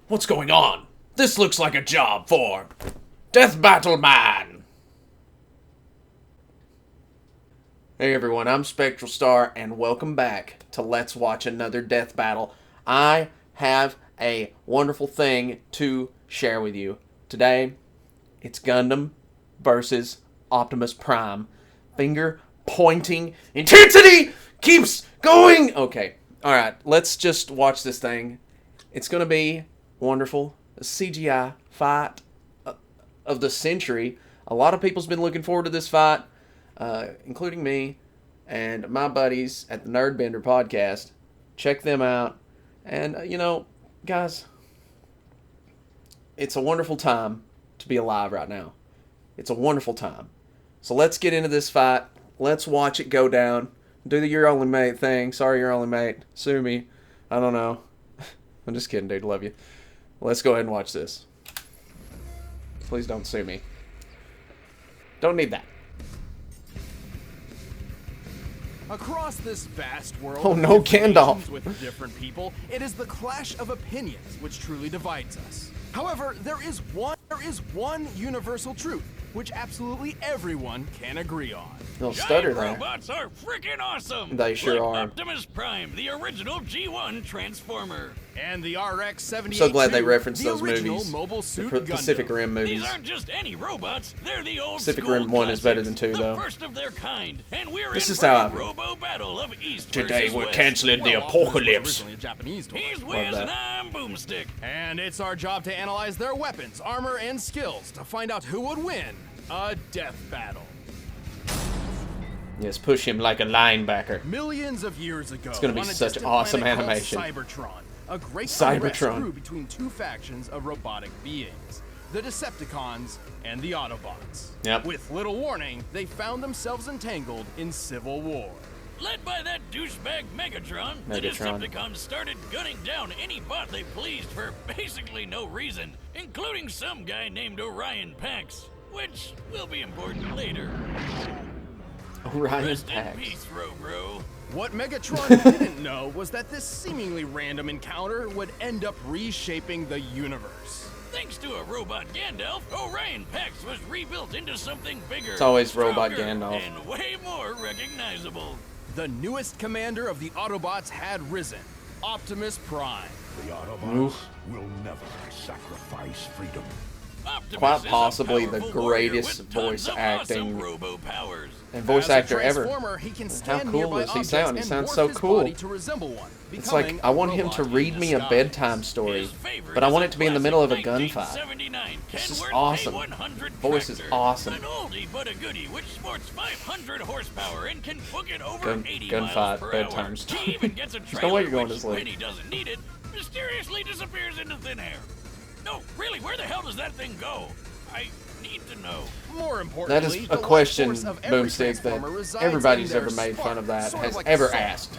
What's going on? This looks like a job for Death Battle Man. Hey everyone, I'm Spectral Star, and welcome back to Let's Watch Another Death Battle. I have a wonderful thing to share with you. Today, it's Gundam versus Optimus Prime. Finger pointing. Intensity keeps going! Okay, alright, let's just watch this thing. It's gonna be wonderful. A CGI fight of the century. A lot of people's been looking forward to this fight, including me and my buddies at the Nerdbender podcast. Check them out. And, you know, guys, it's a wonderful time to be alive right now. It's a wonderful time. So let's get into this fight. Let's watch it go down. Do the You're Only Mate thing. Sorry, You're Only Mate. Sue me. I don't know. I'm just kidding, dude. Love you. Let's go ahead and watch this. Please don't sue me. Don't need that. Across this vast world, oh no, Gandalf! With different people, it is the clash of opinions which truly divides us. However, there is one universal truth which absolutely everyone can agree on. Little stutter there. Robots are freaking awesome. They sure are. Optimus Prime, the original G1 Transformer, and the RX-78. So glad they referenced those movies. The Pacific Rim movies. These aren't just any robots; they're the old Pacific Rim 1 is better than 2, though. The first of their kind, and we're this in is how Robo Battle of East today we're West. canceling the apocalypse. He's Wiz and I'm Boomstick, and it's our job to analyze their weapons, armor, and skills to find out who would win a death battle. Yes, push him like a linebacker. Millions of years ago, it's gonna be such awesome animation. Cybertron, a great unrest grew between two factions of robotic beings, the Decepticons and the Autobots. Yep. With little warning, they found themselves entangled in civil war. Led by that douchebag Megatron, the Decepticons started gunning down any bot they pleased for basically no reason, including some guy named Orion Pax, which will be important later. Orion Rest Pax. in peace, Roro. What Megatron didn't know was that this seemingly random encounter would end up reshaping the universe. Thanks to a robot Gandalf, Orion Pax was rebuilt into something bigger. It's always robot Gandalf. And way more recognizable. The newest commander of the Autobots had risen, Optimus Prime. The Autobots will never sacrifice freedom. Optimus Quite possibly the greatest voice acting and voice actor ever. How cool does he sound? He sounds so cool. It's like, I want him to read me a bedtime story, but I want it to be in the middle of a gunfight. This is awesome. Voice is awesome. An oldie but a goodie which sports 500 horsepower and can book it over 80 miles gunfight per bedtime hour. story. He even gets a There's no way you're trailer going to which, sleep. when he doesn't need it, mysteriously disappears into thin air. No, really, where the hell does that thing go? I need to know. More importantly, that is a question, Boomstick, that everybody's ever made fun of that has ever asked.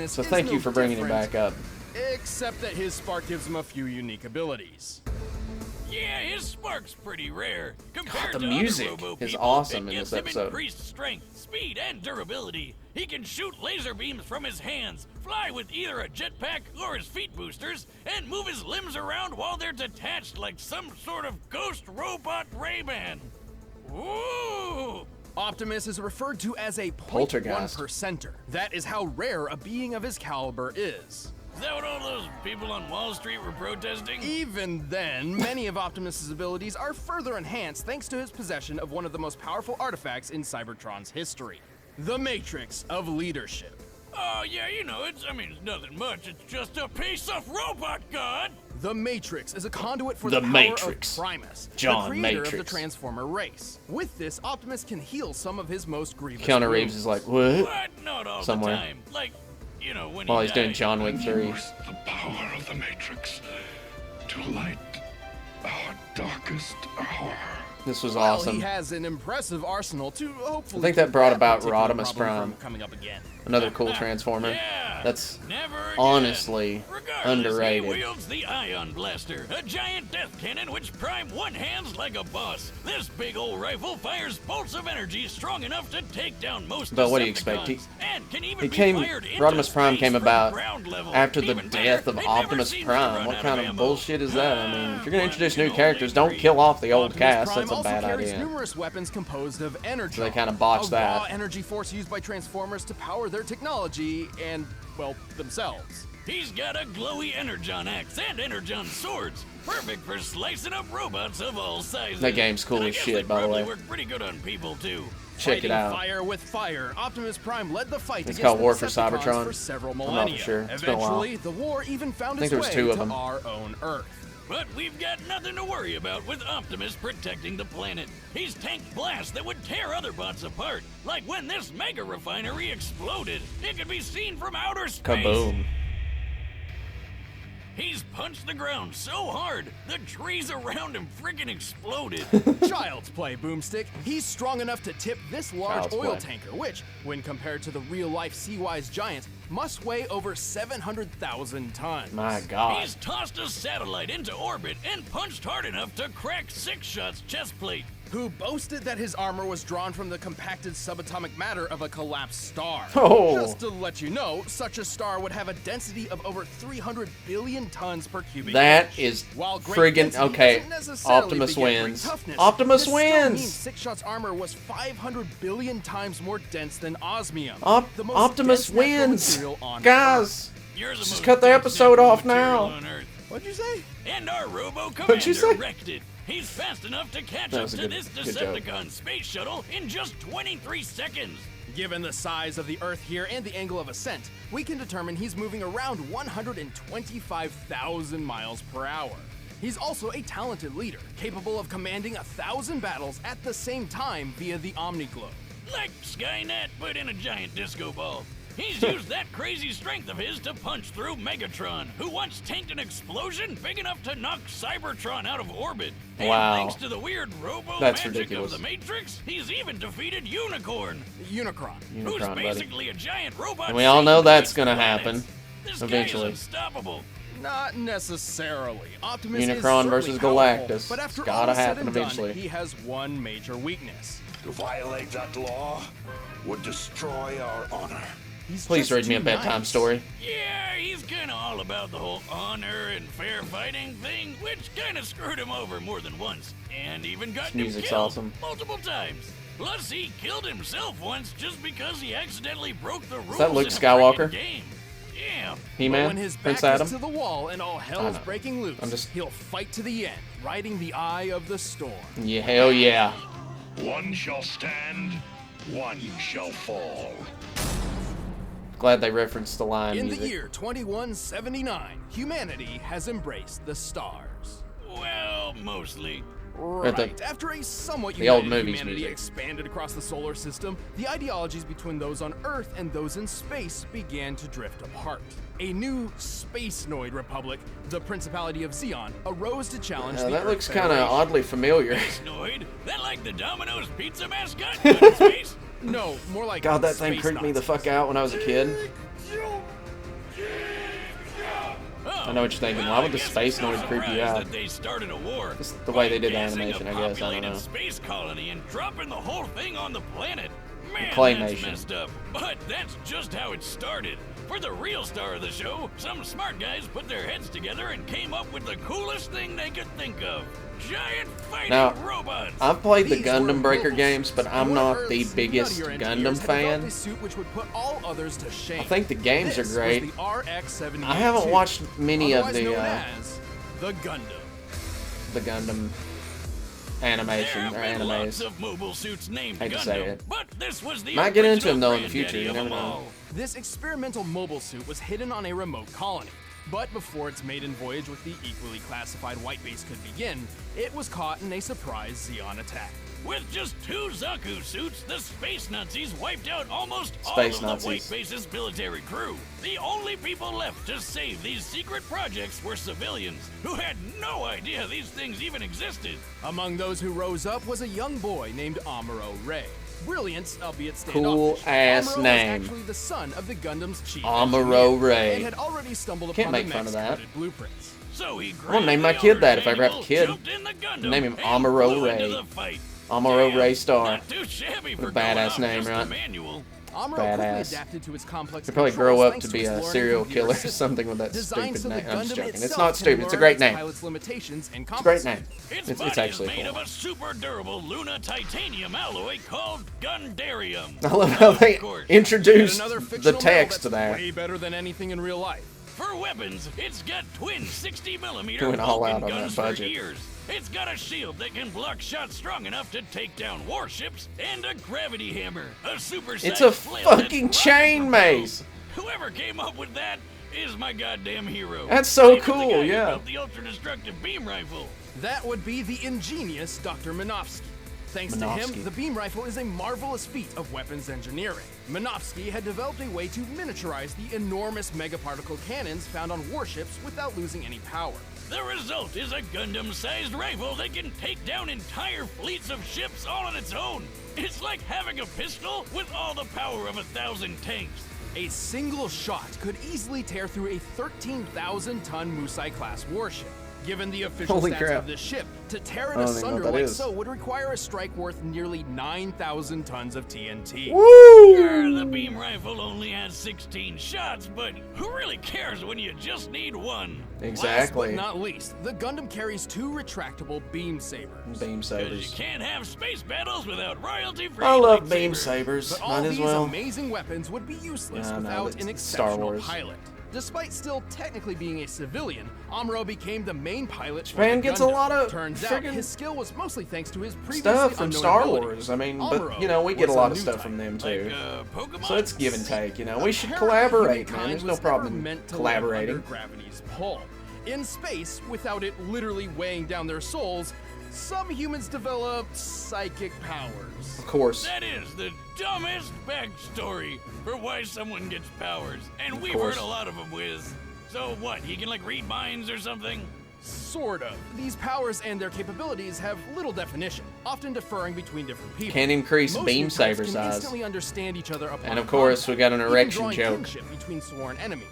So thank you for bringing it back up. Except that his spark gives him a few unique abilities. Yeah, his spark's pretty rare. Compared God, the to music other Robo is people, awesome it in this gives him episode. Increased strength, speed, and durability. He can shoot laser beams from his hands, fly with either a jetpack or his feet boosters, and move his limbs around while they're detached like some sort of ghost robot Ray-Ban. Ooh! Optimus is referred to as a Poltergeist. 0.1%. That is how rare a being of his caliber is. Is that what all those people on Wall Street were protesting? Even then, many of Optimus's abilities are further enhanced thanks to his possession of one of the most powerful artifacts in Cybertron's history, the Matrix of Leadership. Oh, yeah, you know, it's nothing much. It's just a piece of robot god. The Matrix is a conduit for The the power Matrix. of Primus, John the creator Matrix. of the Transformer race. With this, Optimus can heal some of his most grievous Keanu wounds. Reeves is like, what? But not all Somewhere. the time. Like, you know, when While he he's doing died. John Wick 3. Use the power of the Matrix to light our darkest hour. This was Well, awesome. he has an impressive arsenal to hopefully. I think that brought keep about particular Rodimus problem Prime. from coming up again. Another cool Transformer. Yeah, That's Never again. honestly Regardless, underrated. he wields the Ion Blaster, a giant death cannon which Prime one-hands like a boss. This big old rifle fires bolts of energy strong enough to take down most But what do you expect? Decepticons, and can even He be came. fired into Rodimus Prime space came from about ground level. after the Even death better, of it never Optimus seems to Prime. run What out kind of ammo. bullshit is that? I mean, if you're gonna introduce One new can characters, only don't kill off the old Optimus cast. Prime That's a also bad carries idea. numerous weapons composed of energy. So they kinda botched a that. raw energy force used by Transformers to power their technology and, well, themselves. He's got a glowy Energon axe and Energon swords, perfect for slicing up robots of all sizes. That game's cool And I as guess shit, they by the probably way. work pretty good on people too. Check Fighting it out. fire with fire, Optimus Prime led the fight It's against called the War for Decepticons Cybertron. for several I'm not for millennia. sure. It's been a while. Eventually, the war even found I think its there was way 2 of to them. our own Earth. But we've got nothing to worry about with Optimus protecting the planet. He's tanked blasts that would tear other bots apart, like when this mega refinery exploded. It could be seen from outer space. Kaboom. He's punched the ground so hard, the trees around him freaking exploded. Child's play, Boomstick. He's strong enough to tip this large Child's oil play. tanker, which, when compared to the real-life sea-wise giant, must weigh over 700,000 tons. My God. He's tossed a satellite into orbit and punched hard enough to crack 6 shots chest plate. Who boasted that his armor was drawn from the compacted subatomic matter of a collapsed star. Oh. Just to let you know, such a star would have a density of over 300 billion tons per cubic That inch. is While great friggin' density okay. doesn't necessarily Optimus beget great wins. toughness, Optimus this still wins. means 6 Shots armor was 500 billion times more dense than osmium. the most Optimus dense natural wins. material on Guys, You're the just most cut the dense episode natural off material now. on Earth. What'd you say? And our Robo What'd you Commander say? wrecked it. He's fast enough to catch That up was a to good- this good joke. Decepticon space shuttle in just 23 seconds. Given the size of the Earth here and the angle of ascent, we can determine he's moving around 125,000 miles per hour. He's also a talented leader, capable of commanding 1,000 battles at the same time via the Omniglobe. Like Skynet, but in a giant disco ball. He's used that crazy strength of his to punch through Megatron, who once tanked an explosion big enough to knock Cybertron out of orbit. And Wow. thanks to the weird robo That's magic ridiculous. of the Matrix, he's even defeated Unicorn, Unicron. who's Unicron, buddy. basically a giant robot. And we all know Satan that's eats gonna planets. happen This eventually. guy is unstoppable. Not necessarily. Optimus Unicron is certainly versus powerful, Galactus. but after It's gotta all is said happen and done, eventually. he has one major weakness. To violate that law would destroy our honor. He's Please just read me a too bedtime nice. story. Yeah, he's kinda all about the whole honor and fair fighting thing, which kinda screwed him over more than once, and even got him music's killed awesome. multiple times. Plus, he killed himself once just because he accidentally broke the rules that Luke in a Skywalker? freaking game. Yeah. But He-Man? when his Prince back Adam? is to the wall and all hell's know. breaking loose, I'm just- he'll fight to the end, riding the eye of the storm. Yeah, hell yeah. One shall stand, one shall fall. Glad they referenced the line In music. the year 2179, humanity has embraced the stars. Well, mostly. Right, the- Right. After a somewhat the old united movies humanity music. expanded across the solar system, the ideologies between those on Earth and those in space began to drift apart. A new space-noid republic, the Principality of Zeon, arose to challenge the That Earth looks kind of Federation. oddly familiar. Snoid? That like the Domino's pizza mascot, but in space? No, more like God, that thing space creeped me the Nazis. fuck out when I was a kid. Oh, I know what you're thinking. well, Why would the I guess space it's no noid creep you surprise out? that they started a war. Just the way they did the by gassing animation, a I guess. I don't populated know. space colony and dropping the whole thing on the planet. Man, Claymation. that's messed up. But that's just how it started. For the real star of the show, some smart guys put their heads together and came up with the coolest thing they could think of. Giant fighting Now, robots. I've played the These were Gundam Breaker robots. games, but I'm One not of the Earth's biggest nuttier Gundam engineers had developed fan. a suit which would put all others to shame. I think the games This are great. was the RX-78. I haven't watched many of otherwise known the as the Gundam Gundam. animation There or have been lots animes. of mobile suits named Hate to Gundam, say it. but this was the Might get into original them, though, in the granddaddy future, you of never them know. all. This experimental mobile suit was hidden on a remote colony. But before its maiden voyage with the equally classified white base could begin, it was caught in a surprise Zeon attack. With just 2 Zaku suits, the Space Nazis wiped out almost Space all of Nazis. the White Base's military crew. The only people left to save these secret projects were civilians, who had no idea these things even existed. Among those who rose up was a young boy named Amuro Ray. Brilliant, albeit standoffish. Cool ass Amuro name. was actually the son of the Gundam's chief Amuro engineer Ray. and had already stumbled Can't upon make the fun of that. mech's coded blueprints. So he I'm gonna name my kid that if I ever have a kid. Name him Amuro Ray. Amuro Ray Star. What a badass name, right? Amuro Badass. quickly adapted to its complex He'll probably controls grow up thanks to be its a learning serial computer killer or system, something with that designed stupid so the name. I'm just Gundam joking. It's itself not can stupid. It's a learn great its name. pilot's limitations and It's a great name. Its It's body actually is made cool. of a super durable Luna titanium alloy called Gundarium. I love how they Of course. introduced Yet another the fictional text metal there. that's way better than anything in real life. For weapons, it's got twin 60mm Going all out Vulcan on that guns for budget. ears. It's got a shield that can block shots strong enough to take down warships, and a gravity hammer, a super. It's a fucking chain maze. Whoever came up with that is my goddamn hero. That's so He was the cool, guy who yeah. built the ultra-destructive beam rifle. That would be the ingenious Dr. Minovsky. Thanks to Minovsky. him, the beam rifle is a marvelous feat of weapons engineering. Minovsky had developed a way to miniaturize the enormous megaparticle cannons found on warships without losing any power. The result is a Gundam-sized rifle that can take down entire fleets of ships all on its own. It's like having a pistol with all the power of 1,000 tanks. A single shot could easily tear through a 13,000-ton Musai-class warship. Given the official Holy stats crap. of this ship, to tear it I don't even know asunder what that like is. so would require a strike worth nearly 9,000 tons of TNT. The beam rifle only has 16 shots, but who really cares when you just need one? Exactly. Last but not least, the Gundam carries two retractable beam sabers. Beam Because sabers. you can't have space battles without royalty-free I love lightsabers. beam sabers. But all Might as these well. amazing weapons would be useless Yeah, I know, without it's an Star exceptional Wars. pilot. Despite still technically being a civilian, Amuro became the main pilot for Man the gets a Gundam. lot of Turns out friggin' his skill was mostly thanks to his previously Stuff from unknown Star ability. Wars. I mean, Amuro but you know, we get a was lot of new stuff type. from them too. Like, Pokemon? So it's give and take, you know. We should Apparently, collaborate, man. humankind There's no was never problem meant to live collaborating. under gravity's pull. In space, without it literally weighing down their souls, some humans developed psychic powers. Of course. That is the dumbest backstory for why someone gets powers. And Of we've course. heard a lot of them, Wiz. So what, he can like read minds or something? Sort of. These powers and their capabilities have little definition, often differing between different people. Can increase Most beam new types saber can size. instantly understand each other upon And of course, contact, we got an even erection drawing joke. kinship between sworn enemies.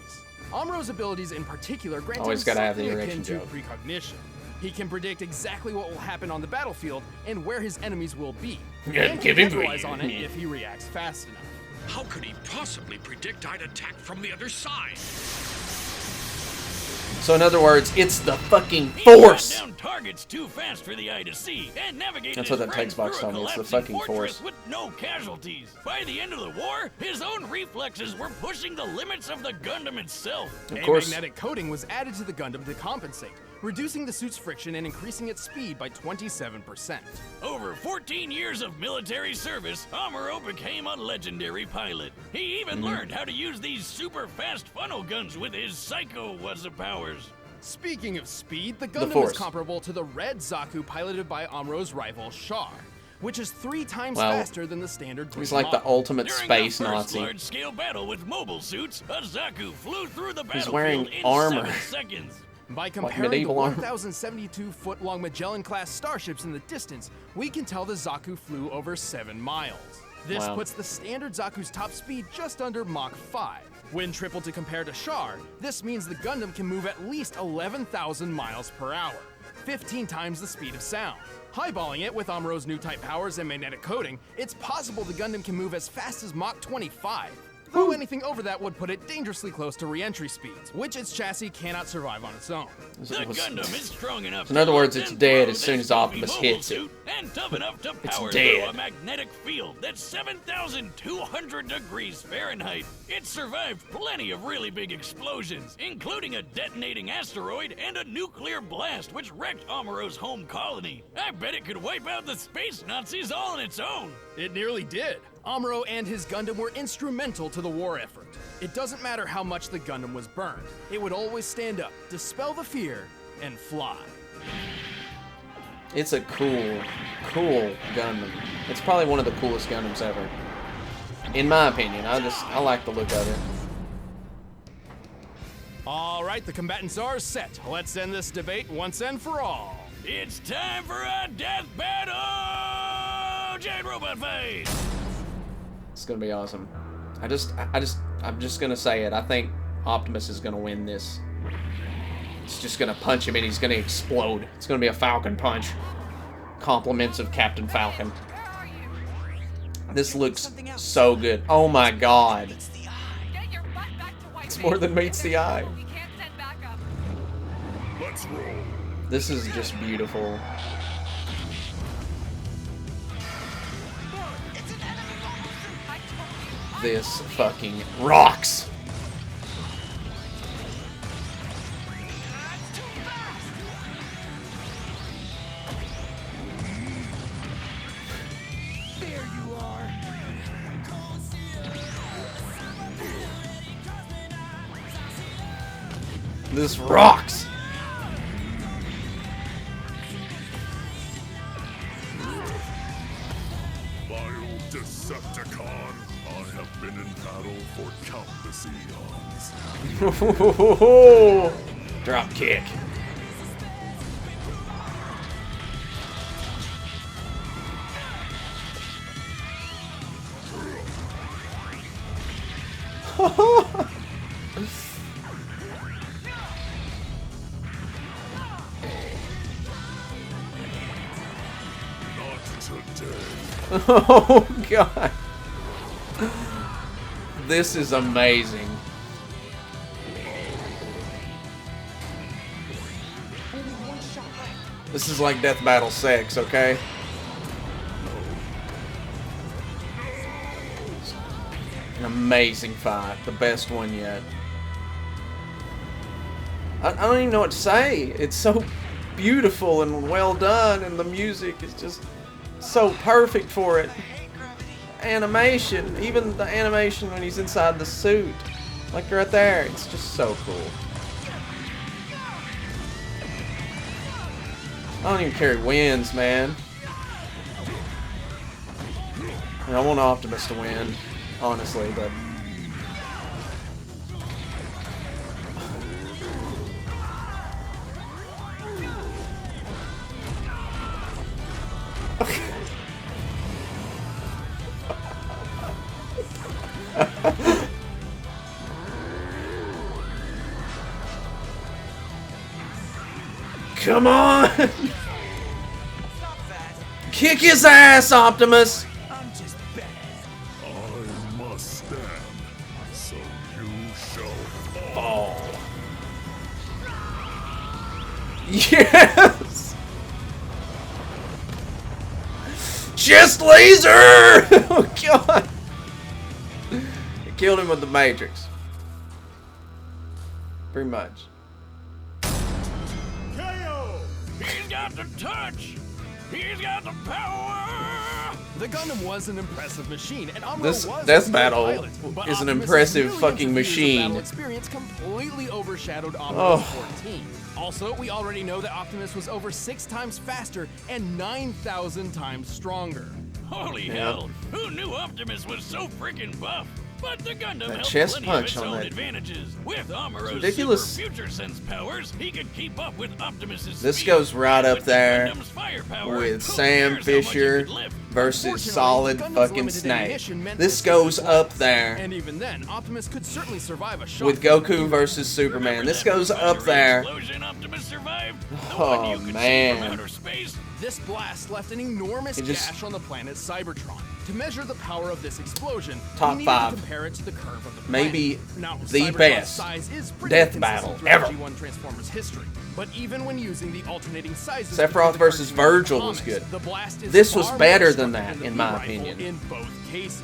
Amuro's abilities in particular grant Always him gotta have the something erection akin to joke. precognition. He can predict exactly what will happen on the battlefield and where his enemies will be, Yeah, and give can him capitalize green. on it if he reacts fast enough. How could he possibly predict I'd attack from the other side? So in other words, it's the fucking He shot force. down targets too fast for the eye to see and navigated That's his what that friends text box through a told me, it's the collapsing fucking fortress force. with no casualties. By the end of the war, his own reflexes were pushing the limits of the Gundam itself. Of A course. magnetic coating was added to the Gundam to compensate, reducing the suit's friction and increasing its speed by 27%. Over 14 years of military service, Amuro became a legendary pilot. He even learned how to use these super fast funnel guns with his psycho powers. Speaking of speed, the Gundam Force. is comparable to the red Zaku piloted by Amuro's rival Char, which is 3 times Wow. faster than the standard He's green like the model. ultimate During space the first Nazi. large-scale battle with mobile suits, a Zaku flew through the battlefield wearing in armor. 7 seconds. By comparing the medieval armor. 1,072-foot-long Magellan-class starships in the distance, we can tell the Zaku flew over 7 miles. This Wow. puts the standard Zaku's top speed just under Mach 5. When tripled to compare to Char, this means the Gundam can move at least 11,000 miles per hour, 15 times the speed of sound. Highballing it with Amuro's new type powers and magnetic coating, it's possible the Gundam can move as fast as Mach 25. Though anything over that would put it dangerously close to re-entry speeds, which its chassis cannot survive on its own. The Gundam is strong enough In other to words, lift it's and dead throw as soon this as Optimus mobile hits it. suit, and tough enough to It's power dead. through a magnetic field that's 7,200 degrees Fahrenheit. It survived plenty of really big explosions, including a detonating asteroid and a nuclear blast which wrecked Amuro's home colony. I bet it could wipe out the space Nazis all on its own. It nearly did. Amuro and his Gundam were instrumental to the war effort. It doesn't matter how much the Gundam was burned. It would always stand up, dispel the fear, and fly. It's a cool Gundam. It's probably one of the coolest Gundams ever. In my opinion, I like the look of it. All right, the combatants are set. Let's end this debate once and for all. It's time for a death battle! Giant robot fight! It's gonna be awesome. I'm just gonna say it. I think Optimus is gonna win this. It's just gonna punch him and he's gonna explode. It's gonna be a Falcon punch. Compliments of Captain Falcon. This looks so good. Oh my god. It's more than meets the eye. Let's roll. This is just beautiful. This fucking rocks. There you are. This rocks. Vile Decepticon, I have been in battle for countless eons. Drop kick. Not today. Oh god. This is amazing. This is like Death Battle 6, okay? An amazing fight. The best one yet. I don't even know what to say. It's so beautiful and well done, and the music is just so perfect for it. Animation, even the animation when he's inside the suit. Like right there, it's just so cool. I don't even care who wins, man. And I want Optimus to win, honestly, but... Come on! Kick his ass, Optimus! I'm just bad. I must stand, so you shall fall. Yes! Just laser! Oh god! It killed him with the Matrix. Pretty much. He's got the touch! He's got the power! The Gundam was an impressive machine, and Amuro This was death a battle pilot, but is an Optimus' impressive millions fucking of years of machine. battle experience completely overshadowed Amuro's Oh. 14. Also, we already know that Optimus was over 6 times faster and 9,000 times stronger. Holy hell! Who knew Optimus was so freaking buff? But the Gundam That held chest plenty punch of its on own that- advantages. With Amuro's ridiculous. super future sense powers, he could keep up with Optimus's This speed. goes right And up with the there Gundam's firepower, with who Sam cares how much he Fisher could lift? versus Unfortunately, Solid Gundam's fucking limited Snake. ammunition meant This that goes this up was- there And even then, Optimus could certainly survive a shot. with Goku versus Superman. Remember This that goes fiery up there. explosion Optimus survived? The Oh, one you could see man. from outer space? This blast left an enormous It just- gash on the planet Cybertron. To measure the power of this explosion, Top we needed 5. to compare it to the curve of the planet. Maybe now, the Cybertron's best size is pretty death consistent battle throughout ever. G1 Transformers history. But even when using the alternating sizes, Sephiroth between the versus cartoon and Virgil was comics, good. The blast is This was far better more than destructive that, in the my rifle opinion. In both cases.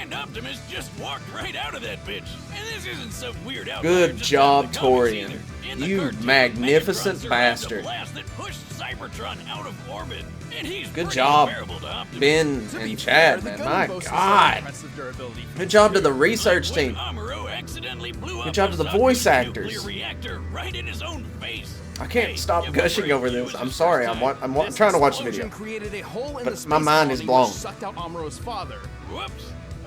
And Optimus just walked right out of that bitch. And this isn't some weird outlier Good just job, out of the comics Torian. either. In the You cartoon, magnificent Megatron survived a bastard. blast that pushed Cybertron out of orbit. And he's Good pretty job, comparable to Optimus. Ben To be and fair, Chad, the man. Gundam My boasts some God. impressive durability Good job to the Like research when team. Amuro accidentally blew Good up job a to the Sokka's voice nuclear actors. reactor right in his own face. I can't Hey, stop it was gushing very over cute this. his I'm first sorry. time. I'm This trying to watch the explosion video. created a hole in But the my space mind is quality blown. which sucked out Amuro's father. Whoops.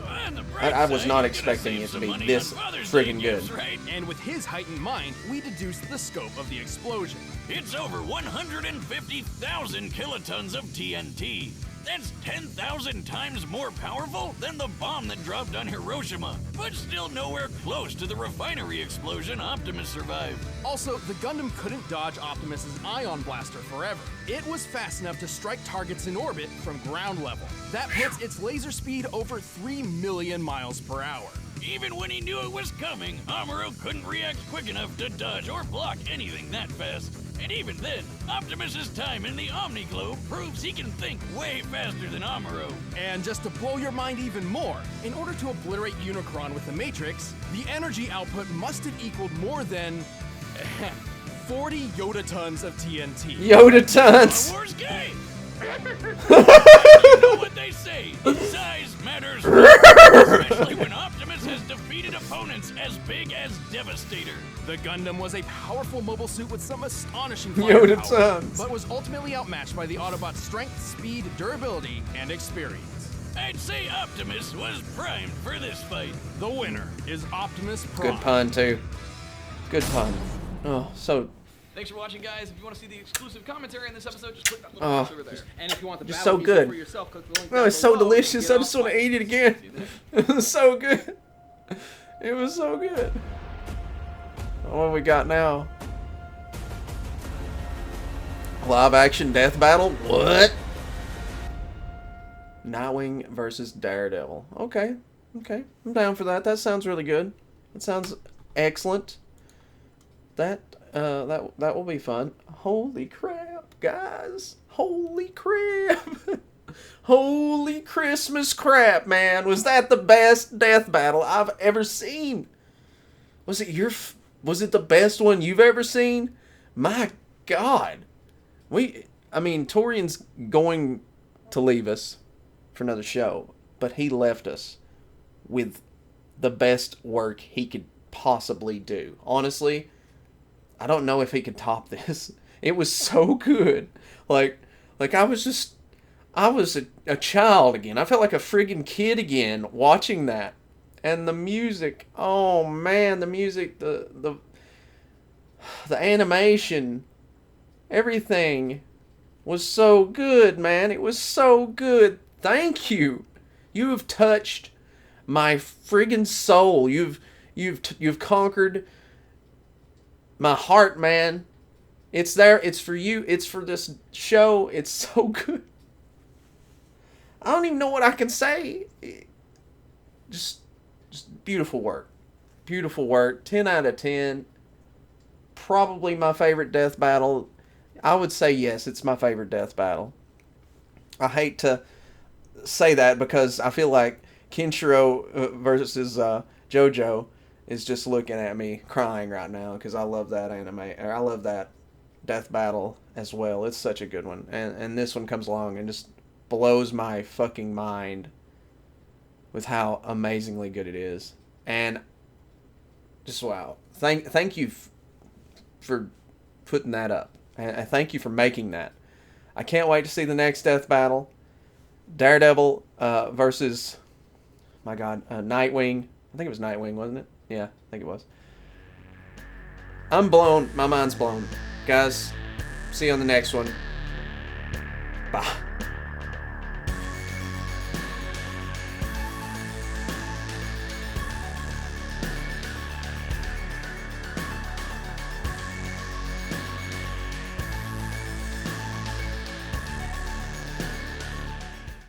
On the I bright was side, not you're gonna expecting save it to some be money this on Father's Day friggin' gifts, good. right? And with his heightened mind, we deduced the scope of the explosion. It's over 150,000 kilotons of TNT. That's 10,000 times more powerful than the bomb that dropped on Hiroshima, but still nowhere close to the refinery explosion Optimus survived. Also, the Gundam couldn't dodge Optimus's ion blaster forever. It was fast enough to strike targets in orbit from ground level. That puts its laser speed over 3 million miles per hour. Even when he knew it was coming, Amuro couldn't react quick enough to dodge or block anything that fast. And even then, Optimus's time in the Omni-Globe proves he can think way faster than Amuro. And just to blow your mind even more, in order to obliterate Unicron with the Matrix, the energy output must have equaled more than 40 Yoda tons of TNT. Yoda tons! Star Wars gay! You know what they say, size matters more, especially when Optimus has defeated opponents as big as Devastator. The Gundam was a powerful mobile suit with some astonishing firepower, Yoda tons. but was ultimately outmatched by the Autobot's strength, speed, durability, and experience. I'd say Optimus was primed for this fight. The winner is Optimus Prime. Good pun, too. Good pun. Oh, so... Thanks for watching, guys. If you want to see the exclusive commentary on this episode, just click that little box over there. And if you want the just battle so music good. for yourself, click the link Oh, down it's so below. delicious. Get I just all want to fight. eat it again. See this? It was so good. It was so good. What we got now? Live action death battle? What? Nightwing versus Daredevil. Okay. Okay. I'm down for that. That sounds really good. That sounds excellent. That will be fun. Holy crap, guys. Holy crap. Holy Christmas crap, man. Was that the best death battle I've ever seen? Was it the best one you've ever seen? My God. Torian's going to leave us for another show, but he left us with the best work he could possibly do. Honestly, I don't know if he could top this. It was so good. Like I was a child again. I felt like a friggin' kid again watching that. And the music, oh man, the music, the animation, everything was so good, man. It was so good. Thank you. You have touched my friggin' soul. You've conquered my heart, man. It's there. It's for you. It's for this show. It's so good. I don't even know what I can say. Just beautiful work. Beautiful work. 10 out of 10. Probably my favorite death battle. I would say yes, it's my favorite death battle. I hate to say that because I feel like Kenshiro versus JoJo is just looking at me crying right now because I love that anime. I love that death battle as well. It's such a good one. And this one comes along and just blows my fucking mind with how amazingly good it is. And just wow. Thank you for putting that up. And thank you for making that. I can't wait to see the next death battle. Daredevil versus, my God, Nightwing. I think it was Nightwing, wasn't it? Yeah, I think it was. I'm blown. My mind's blown. Guys, see you on the next one. Bye.